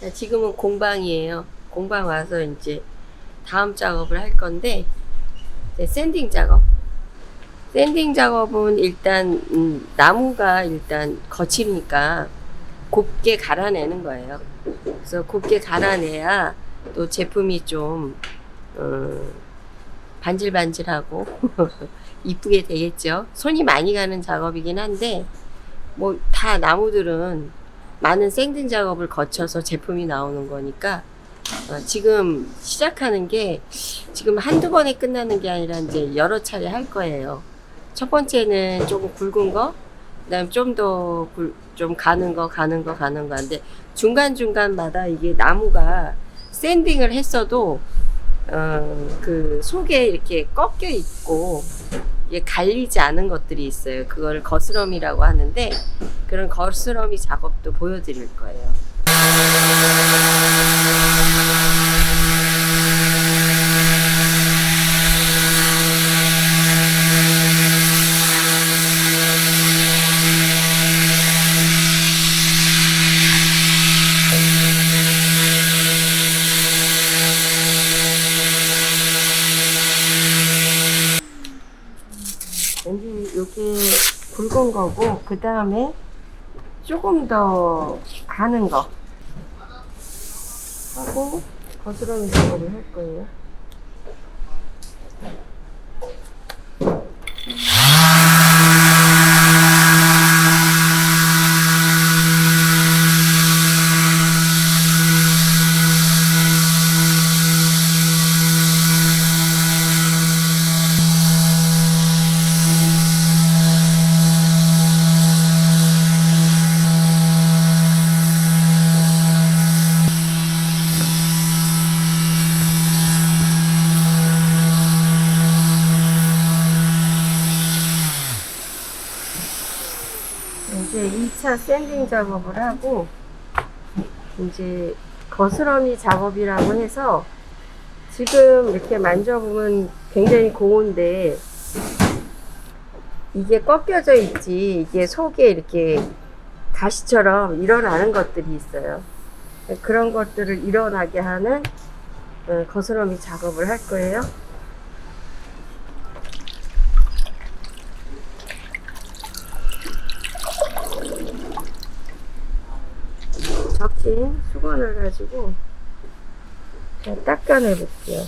자, 지금은 공방이에요. 공방 와서 이제 다음 작업을 할 건데, 이제 샌딩 작업. 샌딩 작업은 일단, 나무가 일단 거치니까 곱게 갈아내는 거예요. 그래서 곱게 갈아내야 또 제품이 좀, 어, 반질반질하고, 이쁘게 되겠죠. 손이 많이 가는 작업이긴 한데, 뭐, 다 나무들은 많은 샌딩 작업을 거쳐서 제품이 나오는 거니까, 지금 시작하는 게 지금 한두 번에 끝나는 게 아니라 이제 여러 차례 할 거예요. 첫 번째는 조금 굵은 거, 그다음 좀 더 좀 가는 거. 근데 중간중간마다 이게 나무가 샌딩을 했어도 그 속에 이렇게 꺾여 있고 이게 갈리지 않은 것들이 있어요. 그걸 거스러미라고 하는데 그런 거스러미 작업도 보여드릴 거예요. 왠지 이게 굵은 거고 그 다음에 조금 더 가는 거 하고 거스러미 작업을 할 거예요. 이제 2차 샌딩 작업을 하고 이제 거스러미 작업이라고 해서 지금 이렇게 만져보면 굉장히 고운데 이게 꺾여져 있지 이게 속에 이렇게 가시처럼 일어나는 것들이 있어요. 그런 것들을 일어나게 하는 거스러미 작업을 할 거예요. 적신 수건을 가지고 닦아내 볼게요.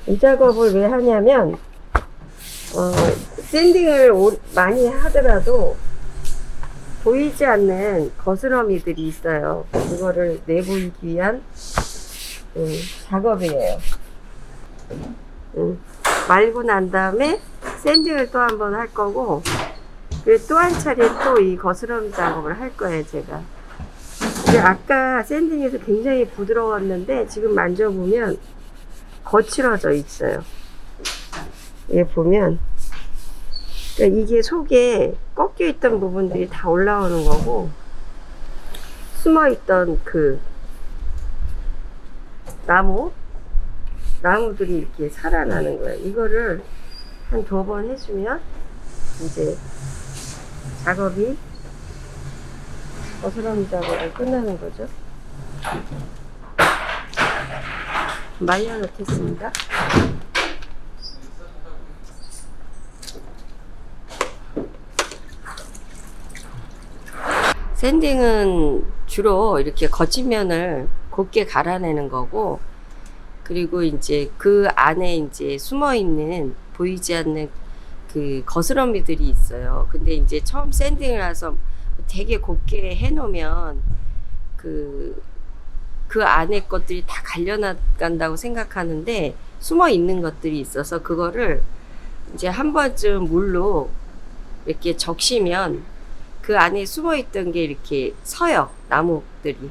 이 작업을 왜 하냐면 샌딩을 많이 하더라도 보이지 않는 거스러미들이 있어요. 그거를 내보이기 위한 작업이에요. 말고 난 다음에 샌딩을 또 한 번 할 거고 그리고 또 한 차례 또 이 거스러미 작업을 할 거예요. 제가 근데 아까 샌딩에서 굉장히 부드러웠는데 지금 만져보면 거칠어져 있어요. 얘 보면 그러니까 이게 속에 꺾여 있던 부분들이 다 올라오는 거고 숨어 있던 그 나무들이 이렇게 살아나는 거예요. 이거를 한 2번 해주면 이제 작업이 거스러미 작업이 끝나는 거죠. 말려 놓겠습니다. 샌딩은 주로 이렇게 거친 면을 곱게 갈아내는 거고 그리고 이제 그 안에 이제 숨어 있는 보이지 않는 그 거스러미들이 있어요. 근데 이제 처음 샌딩을 해서 되게 곱게 해 놓으면 그 안에 것들이 다 갈려나간다고 생각하는데 숨어 있는 것들이 있어서 그거를 이제 한 번쯤 물로 이렇게 적시면 그 안에 숨어 있던 게 이렇게 서요. 나무들이.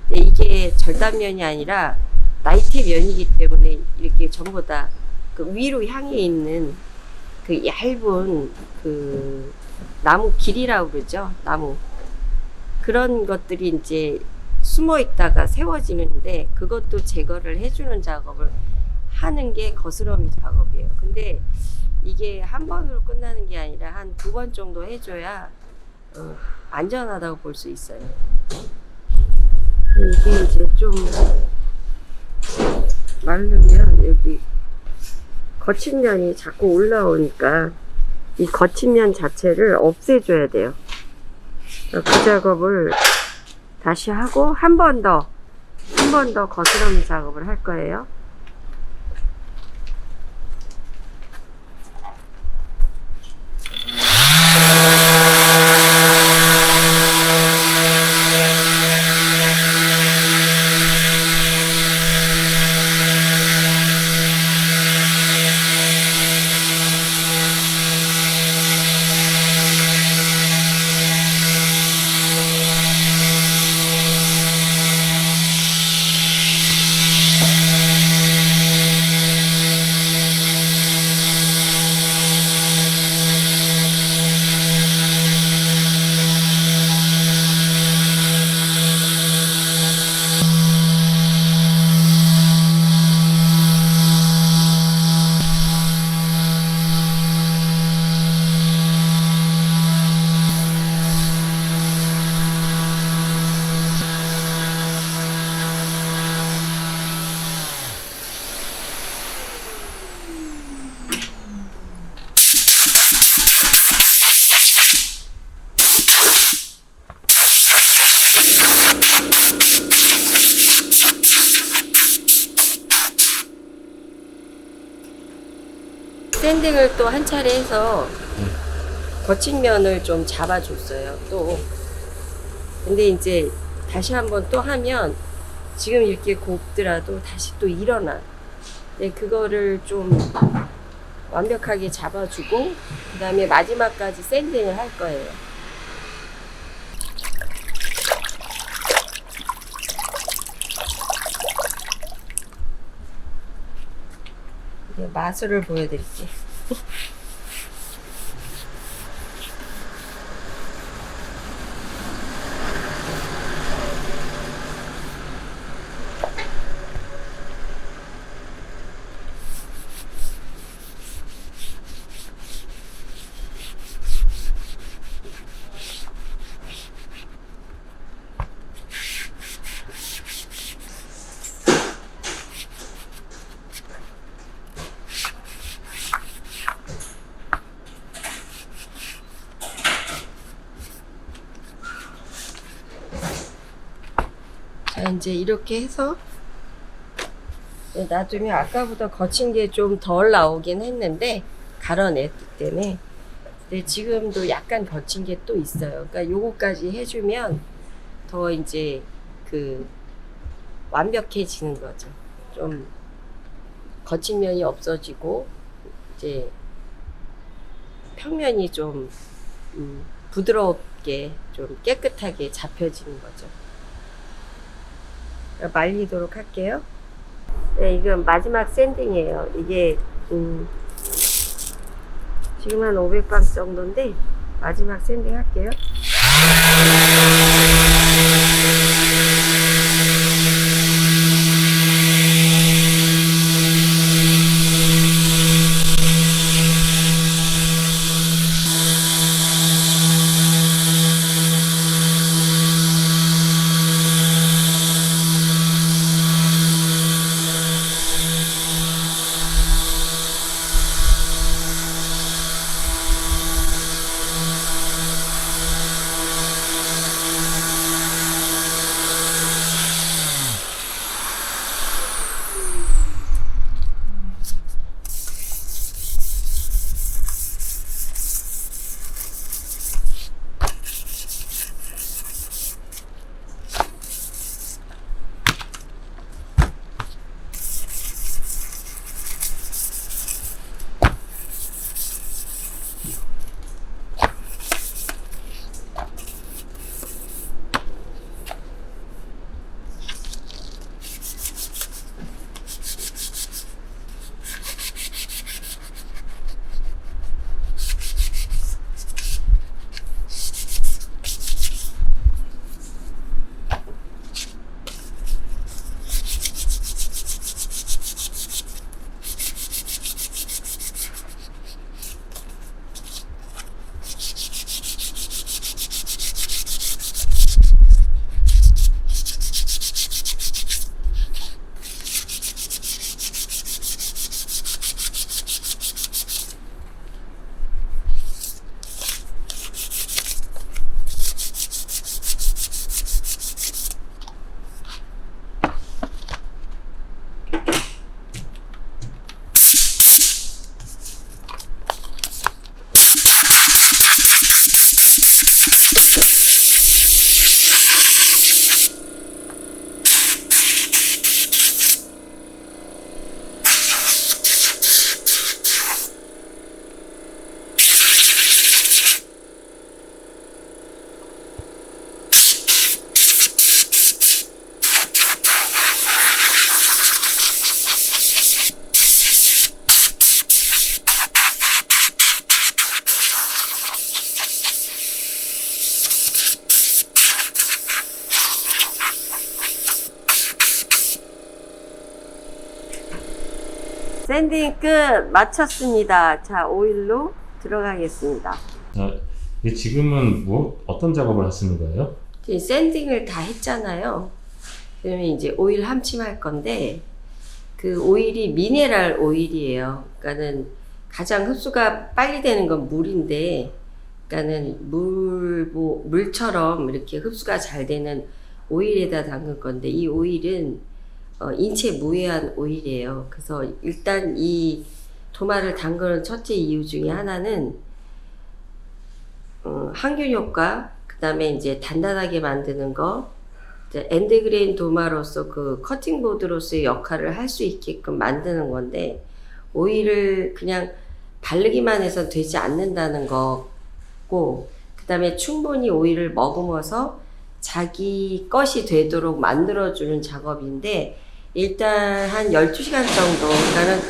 근데 이게 절단면이 아니라 나이테 면이기 때문에 이렇게 전부 다 그 위로 향해 있는 그 얇은 그 나무 길이라고 그러죠. 나무. 그런 것들이 이제 숨어 있다가 세워지는데 그것도 제거를 해주는 작업을 하는 게 거스러미 작업이에요. 근데 이게 한 번으로 끝나는 게 아니라 한 2번 정도 해줘야 안전하다고 볼 수 있어요. 이게 이제 좀 마르면 여기 거친 면이 자꾸 올라오니까 이 거친 면 자체를 없애줘야 돼요. 그 작업을 다시 하고 한 번 더 거스러미 작업을 할 거예요. 샌딩을 또 한 차례 해서 거친 면을 좀 잡아줬어요. 또 근데 이제 다시 한번 또 하면 지금 이렇게 곱더라도 다시 또 일어나. 근데 그거를 좀 완벽하게 잡아주고 그 다음에 마지막까지 샌딩을 할 거예요. 이제 마술을 보여드릴게요. 자, 이제 이렇게 해서 놔두면 아까보다 거친 게 좀 덜 나오긴 했는데 갈아냈기 때문에. 근데 지금도 약간 거친 게 또 있어요. 그러니까 요거까지 해주면 더 이제 그 완벽해지는 거죠. 좀 거친 면이 없어지고 이제 평면이 좀 부드럽게 좀 깨끗하게 잡혀지는 거죠. 말리도록 할게요. 네, 이건 마지막 샌딩이에요. 이게 지금 한 500방 정도인데 마지막 샌딩 할게요. 샌딩 끝 마쳤습니다. 자, 오일로 들어가겠습니다. 자, 지금은 어떤 작업을 하시는 거예요? 지금 샌딩을 다 했잖아요. 그러면 이제 오일 함침할 건데, 그 오일이 미네랄 오일이에요. 그러니까는 가장 흡수가 빨리 되는 건 물인데, 그러니까는 물처럼 이렇게 흡수가 잘 되는 오일에다 담글 건데, 이 오일은 인체 무해한 오일이에요. 그래서 일단 이 도마를 담그는 첫째 이유 중에 하나는 항균 효과, 그 다음에 이제 단단하게 만드는 거, 엔드그레인 도마로서 그 커팅보드로서의 역할을 할 수 있게끔 만드는 건데, 오일을 그냥 바르기만 해서 되지 않는다는 거고, 그 다음에 충분히 오일을 머금어서 자기 것이 되도록 만들어주는 작업인데, 일단 한 12시간 정도, 그러니까는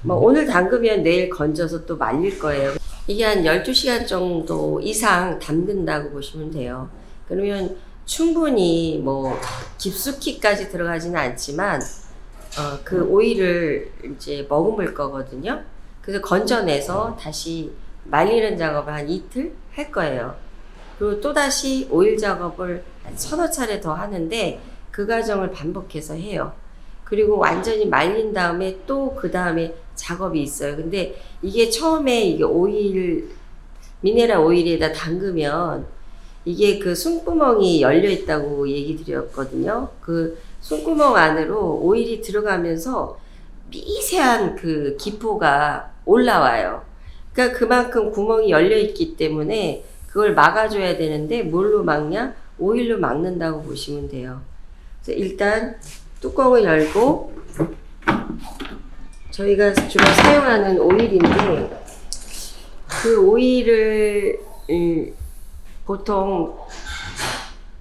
뭐 오늘 담그면 내일 건져서 또 말릴 거예요. 이게 한 12시간 정도 이상 담근다고 보시면 돼요. 그러면 충분히 뭐 깊숙이까지 들어가지는 않지만 그 오일을 이제 머금을 거거든요. 그래서 건져내서 다시 말리는 작업을 한 이틀 할 거예요. 그리고 또 다시 오일 작업을 한 서너 차례 더 하는데 그 과정을 반복해서 해요. 그리고 완전히 말린 다음에 또 그 다음에 작업이 있어요. 근데 이게 처음에 이게 오일, 미네랄 오일에다 담그면 이게 그 숨구멍이 열려 있다고 얘기 드렸거든요. 그 숨구멍 안으로 오일이 들어가면서 미세한 그 기포가 올라와요. 그러니까 그만큼 구멍이 열려 있기 때문에 그걸 막아줘야 되는데 뭘로 막냐? 오일로 막는다고 보시면 돼요. 그래서 일단 뚜껑을 열고 저희가 주로 사용하는 오일인데 그 오일을 보통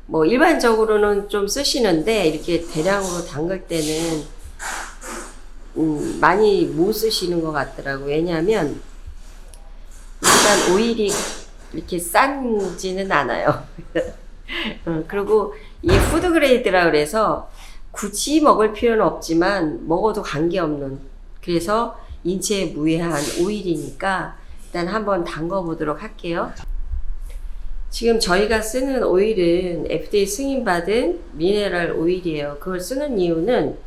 뭐 일반적으로는 좀 쓰시는데 이렇게 대량으로 담글 때는 많이 못 쓰시는 것 같더라고요. 왜냐하면 일단 오일이 이렇게 싼지는 않아요. 그리고 이게 푸드그레이드라 그래서 굳이 먹을 필요는 없지만 먹어도 관계없는, 그래서 인체에 무해한 오일이니까 일단 한번 담궈 보도록 할게요. 지금 저희가 쓰는 오일은 FDA 승인받은 미네랄 오일이에요. 그걸 쓰는 이유는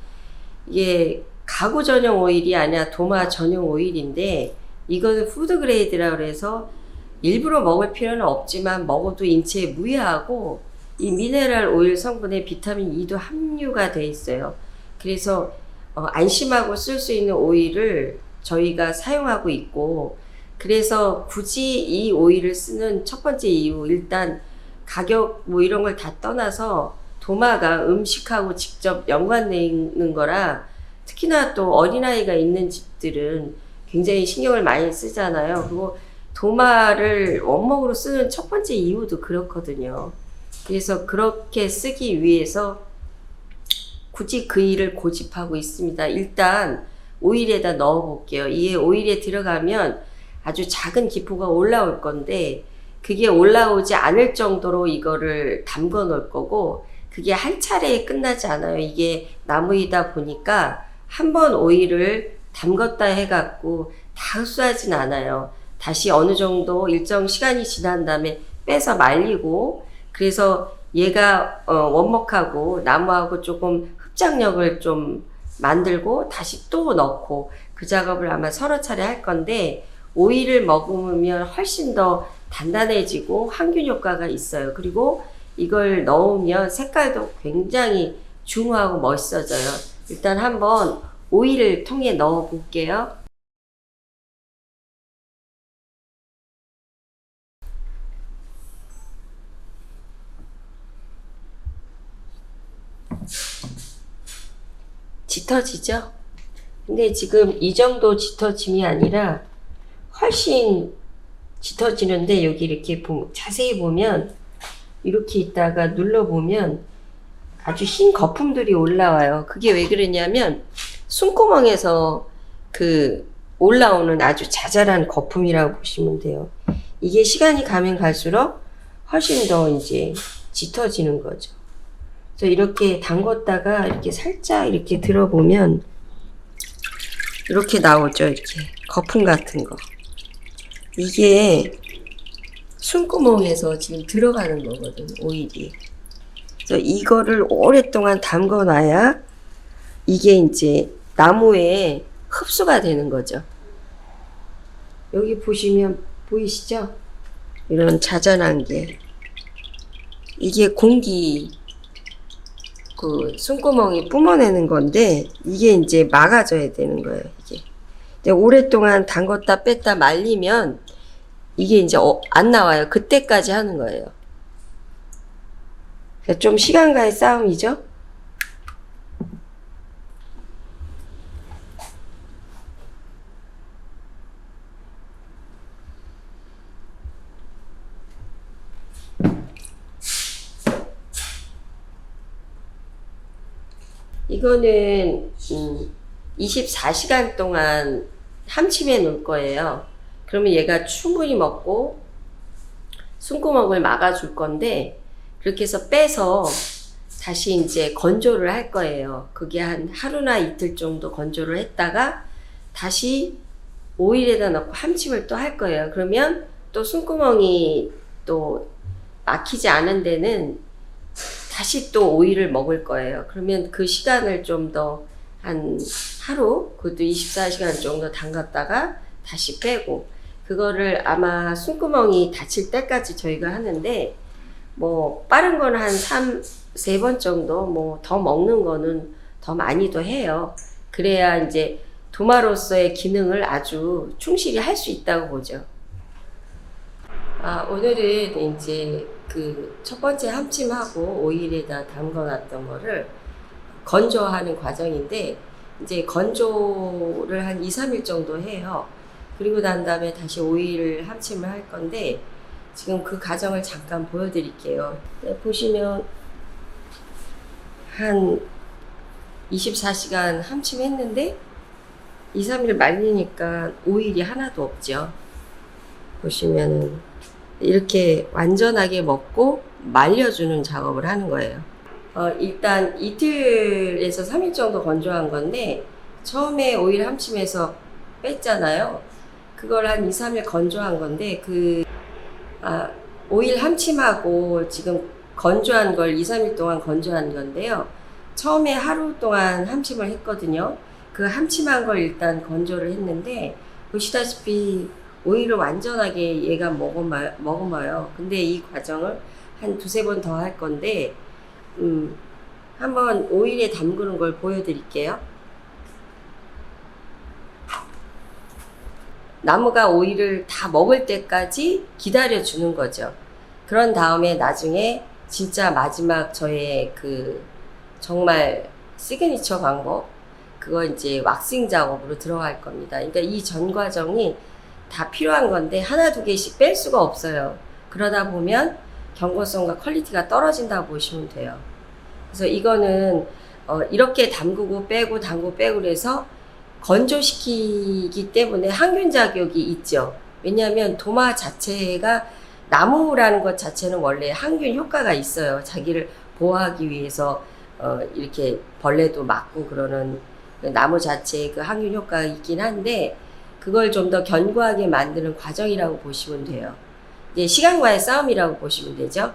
이게 가구 전용 오일이 아니라 도마 전용 오일인데 이거는 푸드 그레이드라 그래서 일부러 먹을 필요는 없지만 먹어도 인체에 무해하고 이 미네랄 오일 성분에 비타민 E도 함유가 돼 있어요. 그래서 안심하고 쓸 수 있는 오일을 저희가 사용하고 있고, 그래서 굳이 이 오일을 쓰는 첫 번째 이유, 일단 가격 뭐 이런 걸 다 떠나서 도마가 음식하고 직접 연관되어 있는 거라, 특히나 또 어린아이가 있는 집들은 굉장히 신경을 많이 쓰잖아요. 그리고 도마를 원목으로 쓰는 첫 번째 이유도 그렇거든요. 그래서 그렇게 쓰기 위해서 굳이 그 일을 고집하고 있습니다. 일단 오일에다 넣어 볼게요. 이게 오일에 들어가면 아주 작은 기포가 올라올 건데 그게 올라오지 않을 정도로 이거를 담궈 놓을 거고, 그게 한 차례에 끝나지 않아요. 이게 나무이다 보니까 한 번 오일을 담궜다 해갖고 다 흡수하진 않아요. 다시 어느 정도 일정 시간이 지난 다음에 빼서 말리고, 그래서 얘가 원목하고 나무하고 조금 흡착력을 좀 만들고 다시 또 넣고, 그 작업을 아마 서너 차례 할 건데, 오일을 머금으면 훨씬 더 단단해지고 항균 효과가 있어요. 그리고 이걸 넣으면 색깔도 굉장히 중후하고 멋있어져요. 일단 한번 오일을 통에 넣어 볼게요. 짙어지죠? 근데 지금 이 정도 짙어짐이 아니라 훨씬 짙어지는데, 여기 이렇게 자세히 보면 이렇게 있다가 눌러보면 아주 흰 거품들이 올라와요. 그게 왜 그러냐면 숨구멍에서 그 올라오는 아주 자잘한 거품이라고 보시면 돼요. 이게 시간이 가면 갈수록 훨씬 더 이제 짙어지는 거죠. 그래서 이렇게 담궜다가 이렇게 살짝 이렇게 들어보면 이렇게 나오죠. 이렇게 거품 같은 거. 이게 숨구멍에서 지금 들어가는 거거든, 오일이. 그래서 이거를 오랫동안 담궈 놔야 이게 이제 나무에 흡수가 되는 거죠. 여기 보시면 보이시죠? 이런 자잘한 게. 이게 공기, 그 숨구멍이 뿜어내는 건데, 이게 이제 막아줘야 되는 거예요, 이게. 이제 오랫동안 담궜다 뺐다 말리면, 이게 이제 안 나와요. 그때까지 하는 거예요. 좀 시간과의 싸움이죠? 이거는 24시간 동안 함침해 놓을 거예요. 그러면 얘가 충분히 먹고 숨구멍을 막아줄 건데, 그렇게 해서 빼서 다시 이제 건조를 할 거예요. 그게 한 하루나 이틀 정도 건조를 했다가 다시 오일에다 넣고 함침을 또 할 거예요. 그러면 또 숨구멍이 또 막히지 않은 데는 다시 또 오일을 먹을 거예요. 그러면 그 시간을 좀 더 한 하루, 그것도 24시간 정도 담갔다가 다시 빼고, 그거를 아마 숨구멍이 닫힐 때까지 저희가 하는데, 뭐 빠른 거는 한 3-4번 정도, 뭐 더 먹는 거는 더 많이도 해요. 그래야 이제 도마로서의 기능을 아주 충실히 할 수 있다고 보죠. 오늘은 이제 그 첫 번째 함침하고 오일에다 담궈놨던 거를 건조하는 과정인데, 이제 건조를 한 2-3일 정도 해요. 그리고 난 다음에 다시 오일 함침을 할 건데, 지금 그 과정을 잠깐 보여드릴게요. 네, 보시면 한 24시간 함침했는데 2-3일 말리니까 오일이 하나도 없죠. 보시면은 이렇게 완전하게 먹고 말려주는 작업을 하는 거예요. 일단 이틀에서 3일 정도 건조한 건데, 처음에 오일 함침해서 뺐잖아요. 그걸 한 2-3일 건조한 건데, 오일 함침하고 지금 건조한 걸 2-3일 동안 건조한 건데요. 처음에 하루 동안 함침을 했거든요. 그 함침한 걸 일단 건조를 했는데, 보시다시피 오일을 완전하게 얘가 머금어요. 근데 이 과정을 한 2-3번 더 할 건데, 한번 오일에 담그는 걸 보여드릴게요. 나무가 오일을 다 먹을 때까지 기다려 주는 거죠. 그런 다음에 나중에 진짜 마지막 저의 그 정말 시그니처 방법, 그거 이제 왁싱 작업으로 들어갈 겁니다. 그러니까 이 전 과정이 다 필요한 건데 하나 두 개씩 뺄 수가 없어요. 그러다 보면 경고성과 퀄리티가 떨어진다고 보시면 돼요. 그래서 이거는 이렇게 담그고 빼고 담그고 빼고 그래서 건조시키기 때문에 항균 자격이 있죠. 왜냐하면 도마 자체가, 나무라는 것 자체는 원래 항균 효과가 있어요. 자기를 보호하기 위해서 이렇게 벌레도 막고 그러는 나무 자체의 그 항균 효과가 있긴 한데, 그걸 좀 더 견고하게 만드는 과정이라고 보시면 돼요. 이제 시간과의 싸움이라고 보시면 되죠.